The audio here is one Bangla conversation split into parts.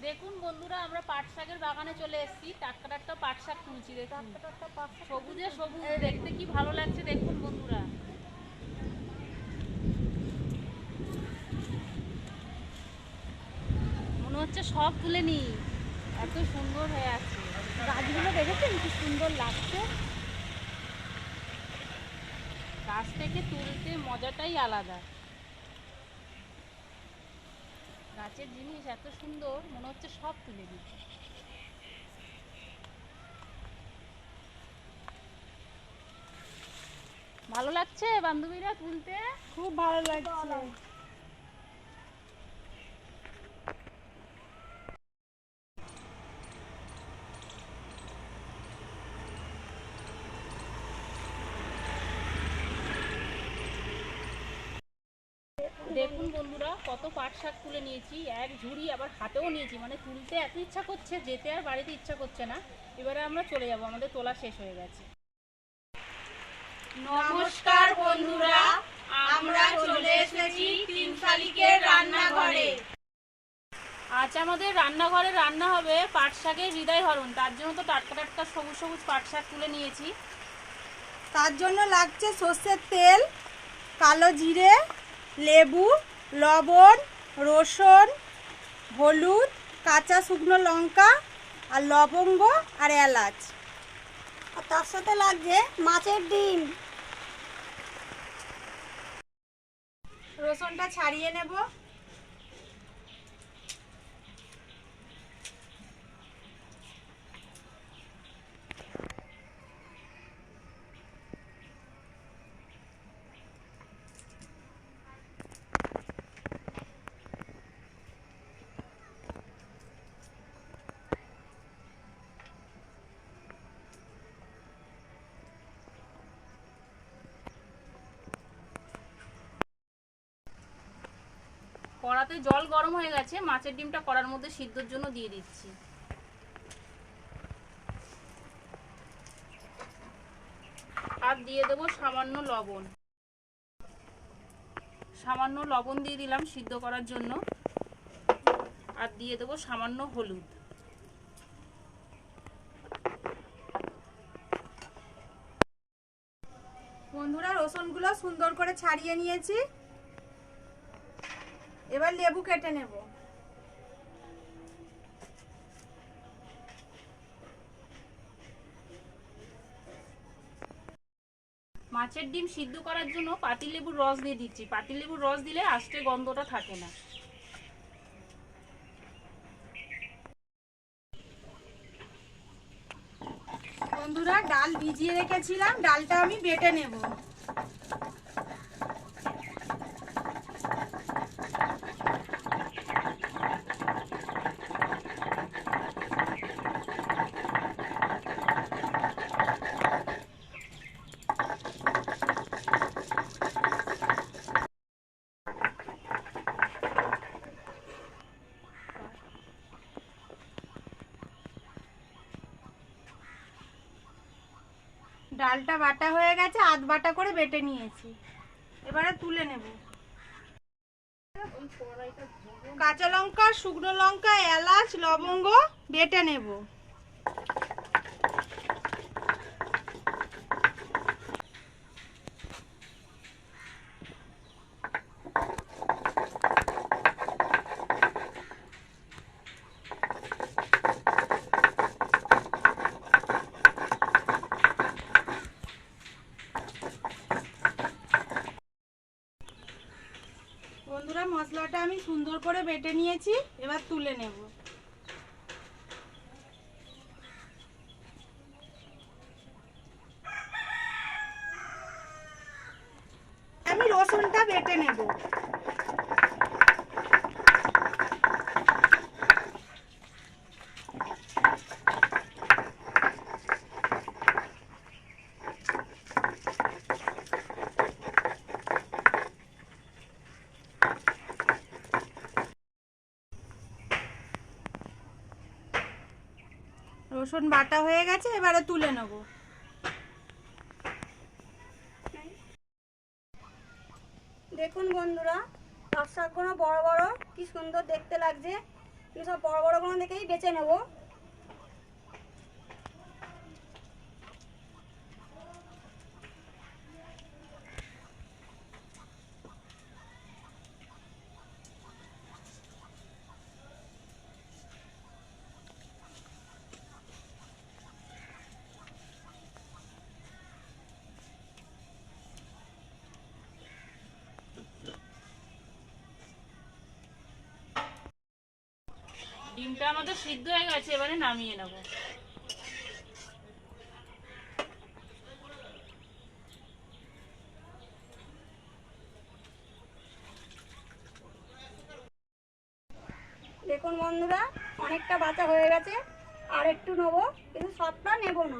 দেখুন বন্ধুরা, আমরা পাট শাকের বাগানে চলে এসেছি। টাটকা টাটকা পাট শাক তুলছি। দেখুন সবুজে সবুজ, দেখতে কি ভালো লাগছে দেখুন বন্ধুরা। মনে হচ্ছে সব তুলে নি, এত সুন্দর হয়ে আছে গাছগুলো। দেখেছেন কি সুন্দর লাগছে। গাছ থেকে তুলতে মজাটাই আলাদা। গাছের জিনিস এত সুন্দর, মনে হচ্ছে সব তুলে নি। ভালো লাগছে বান্ধবীরা তুলতে? খুব ভালো লাগছে। দেখুন বন্ধুরা, কত পাট শাক তুলে নিয়েছি, এক ঝুড়ি, আবার হাতেও নিয়েছি। মানে তুলতে এত ইচ্ছা করছে, যেতে আর বাড়িতে ইচ্ছা করছে না। এবারে আমরা চলে যাব, আমাদের তোলা শেষ হয়ে গেছে। নমস্কার বন্ধুরা, আমরা চলে এসেছি তিন শালিকের রান্নাঘরে। আজ আমাদের রান্নাঘরে রান্না হবে পাট শাকের হৃদয় হরণ। তার জন্য তো টাটকা টাটকা সবুজ সবুজ পাট শাক তুলে নিয়েছি। তার জন্য লাগছে সর্ষের তেল, কালো জিরে, লেবু, লবণ, রসুন, হলুদ, কাঁচা শুকনো লঙ্কা আর লবঙ্গ আর এলাচ। আর তার সাথে লাগছে মাছের ডিম। রসুনটা ছাড়িয়ে নেব। কড়াতে জল গরম হয়ে গেছে, মাছের ডিমটা কড়ার মধ্যে সিদ্ধর জন্য দিয়ে দিচ্ছি। আর দিয়ে দেবো সামান্য লবণ। সামান্য লবণ দিয়ে দিলাম সিদ্ধ করার জন্য। আর দিয়ে দেবো সামান্য হলুদ। বন্ধুরা, রসুনগুলো সুন্দর করে ছাড়িয়ে নিয়েছি। এবার লেবু কেটে নেব। মাছের ডিম সিদ্ধ করার জন্য পাতিলেবুর রস দিয়ে দিচ্ছি। পাতিলেবুর রস দিলে আষ্টে গন্ধটা থাকে না। বন্ধুরা, ডাল ভিজিয়ে রেখেছিলাম, ডালটা আমি বেটে নেব। ডালটা বাটা হয়ে গেছে, আধ বাটা করে বেটে নিয়েছি। এবারে তুলে নেব। কাঁচা লঙ্কা, শুকনো লঙ্কা, এলাচ, লবঙ্গ বেটে নেব। বন্ধুরা, মশলাটা আমি সুন্দর করে বেটে নিয়েছি, এবার তুলে নেব। আমি রসুনটা বেটে নেব। রসুন বাটা হয়ে গেছে, এবারে তুলে নেব। দেখুন বন্ধুরা, পাট শাকগুলো বড় বড়, কি সুন্দর দেখতে লাগছে। এগুলো সব বড় বড়গুলো দেখেই বেছে নেবো। ডিমটা আমাদের সিদ্ধ হয়ে গেছে, এবারে নামিয়ে নেব। দেখুন বন্ধুরা, অনেকটা বাঁচা হয়ে গেছে, আর একটু নেবো, কিন্তু সবটা নেব না।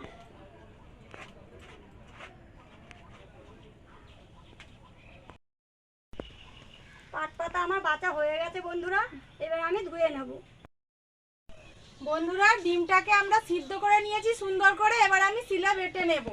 পাট পাতা আমার বাঁচা হয়ে গেছে বন্ধুরা, এবার আমি ধুয়ে নেব। বন্ধুরা, ডিমটাকে আমরা সিদ্ধ করে নিয়েছি সুন্দর করে, এবার আমি শিলে বেটে নেব।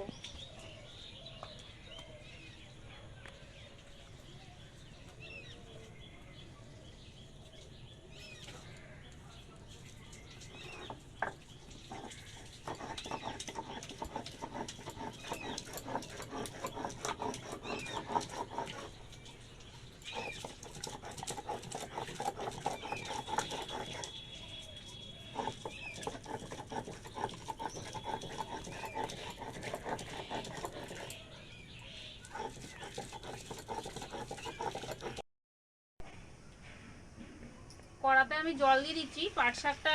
কড়াতে আমি জল দিয়ে দিচ্ছি, পাট শাকটা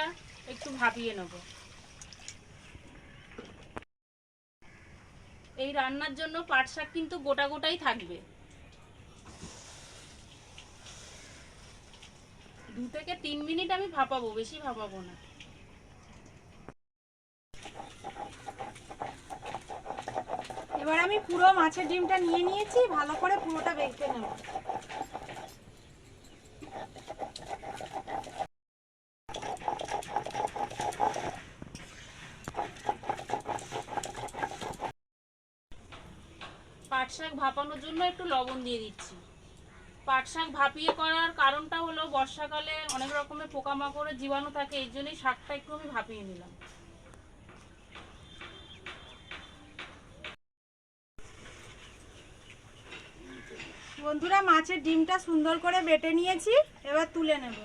একটু ভাপিয়ে নেব। এই রান্নার জন্য পাট শাক কিন্তু গোটা গোটাই থাকবে। 2 থেকে 3 মিনিট আমি ভাপাবো, বেশি ভাপাবো না। এবার আমি পুরো মাছের ডিমটা নিয়ে নিয়েছি, ভালো করে পুরোটা বেটে নেব। পাট শাক ভাপানোর জন্য একটু লবণ দিয়ে দিচ্ছি। পাট শাক ভাপিয়ে করার কারণটা হলো বর্ষাকালে অনেক রকমের পোকামাকড়ের জীবাণু থাকে, এই জন্যই শাকটা একটু আমি ভাপিয়ে নিলাম। বন্ধুরা, মাছের ডিমটা সুন্দর করে বেটে নিয়েছি, এবার তুলে নেব।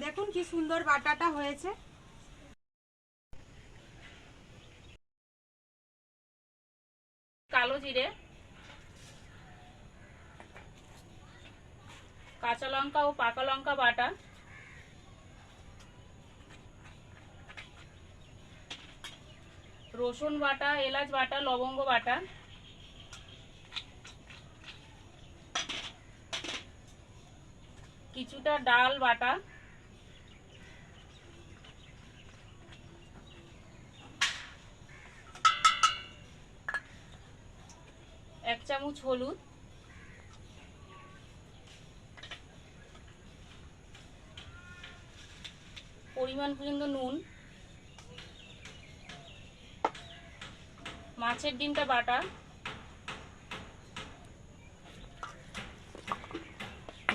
দেখুন কি সুন্দর বাটাটা হয়েছে। কালো জিরে, কাঁচা লঙ্কা ও পাকা লঙ্কা বাটা, রসুন বাটা, এলাচ বাটা, লবঙ্গ বাটা, কিছুটা ডাল বাটা, এক চামচ হলুদ, পরিমাণ পর্যন্ত নুন, মাছের ডিমটা বাটা।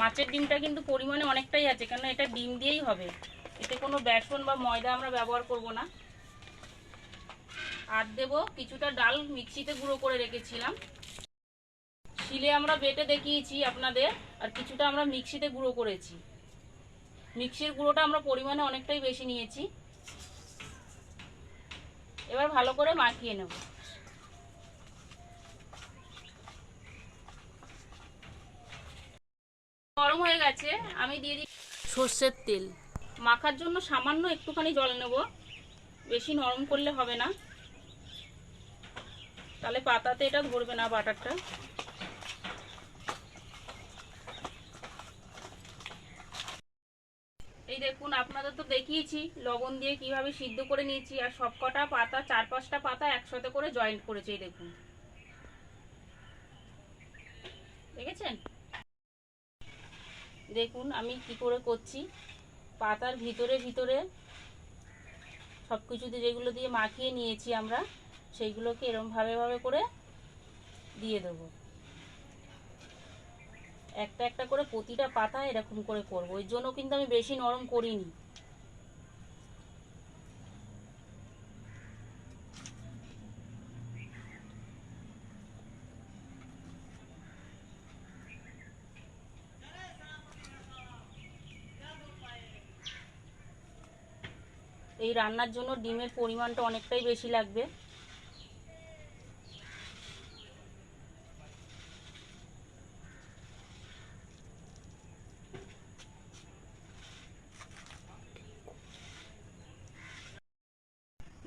মাছের ডিমটা কিন্তু পরিমাণে অনেকটাই আছে, কেন এটা ডিম দিয়েই হবে, এতে কোনো বেসন বা ময়দা আমরা ব্যবহার করব না। আর দেব কিছুটা ডাল মিক্সিতে গুঁড়ো করে রেখেছিলাম, শিলে আমরা বেটে দেখিয়েছি আপনাদের, আর কিছুটা আমরা মিক্সিতে গুঁড়ো করেছি। মিক্সির গুঁড়োটা আমরা পরিমাণে অনেকটাই বেশি নিয়েছি। এবার ভালো করে মাখিয়ে নেব। গরম হয়ে গেছে, আমি দিয়ে দিই সর্ষের তেল। মাখার জন্য সামান্য একটুখানি জল নেব, বেশি নরম করলে হবে না, তাহলে পাতাতে এটা ধরবে না বাটারটা। এই দেখুন, আপনাদের তো দেখিয়েছি লবণ দিয়ে কিভাবে সিদ্ধ করে নিয়েছি, আর সবকটা পাতা 4-5টা পাতা একসাথে করে জয়েন্ট করেছি। এই দেখুন, দেখেছেন? দেখুন আমি কি করে করছি। পাতার ভিতরে ভিতরে সবকিছুতে যেগুলো দিয়ে মাখিয়ে নিয়েছি আমরা, সেইগুলোকে এরকম ভাবে করে দিয়ে দেবো। একটা একটা করে প্রতিটা পাতা এরকম করে করবো, ওই জন্য কিন্তু আমি বেশি নরম করিনি, এই রান্নার জন্য ডিমের পরিমাণটা অনেকটাই বেশি লাগবে।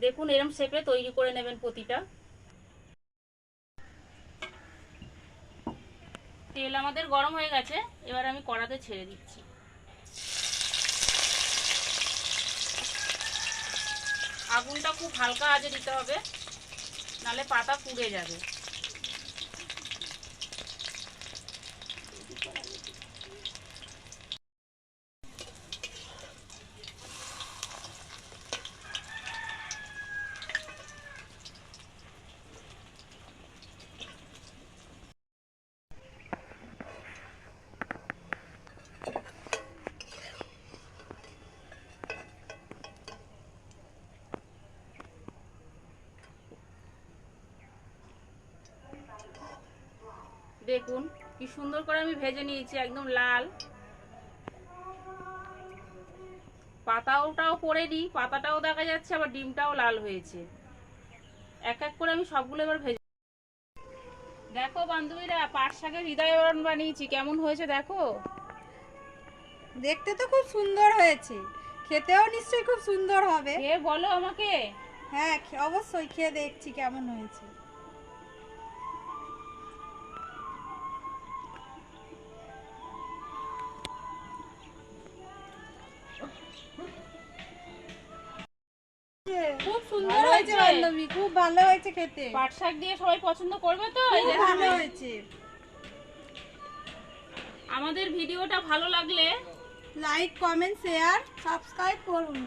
দেখুন এরকম শেপে তৈরি করে নেবেন প্রতিটা। তেল আমাদের গরম হয়ে গেছে, এবার আমি কড়াতে ছেড়ে দিচ্ছি। আগুনটা খুব হালকা আঁচে দিতে হবে, নালে পাতা পুড়ে যাবে। দেখুন কি সুন্দর করে আমি ভেজে নিয়েছি, একদম লাল। পাতাটাও পড়েনি, পাতাটাও দেখা যাচ্ছে, আবার ডিমটাও লাল হয়েছে। এক এক করে আমি সবগুলো এবার ভেজে। দেখো বান্ধবীরা, পাট শাকের হৃদয়বরণ বানিয়েছি, কেমন হয়েছে দেখো। দেখতে তো খুব সুন্দর হয়েছে, খেতেও নিশ্চয়ই খুব সুন্দর হবে। খেয়ে বলো আমাকে। হ্যাঁ, অবশ্যই খেয়ে দেখছি কেমন হয়েছে। খুব সুন্দর ভালো হয়েছে হয়েছে বান্ধবী, খুব ভালো হয়েছে খেতে। পাট শাক দিয়ে সবাই পছন্দ করবে তো। এই খুব দেখুন, ভালো হয়েছে। আমাদের ভিডিওটা ভালো লাগলে লাইক, কমেন্ট, শেয়ার। সাবস্ক্রাইব করুন।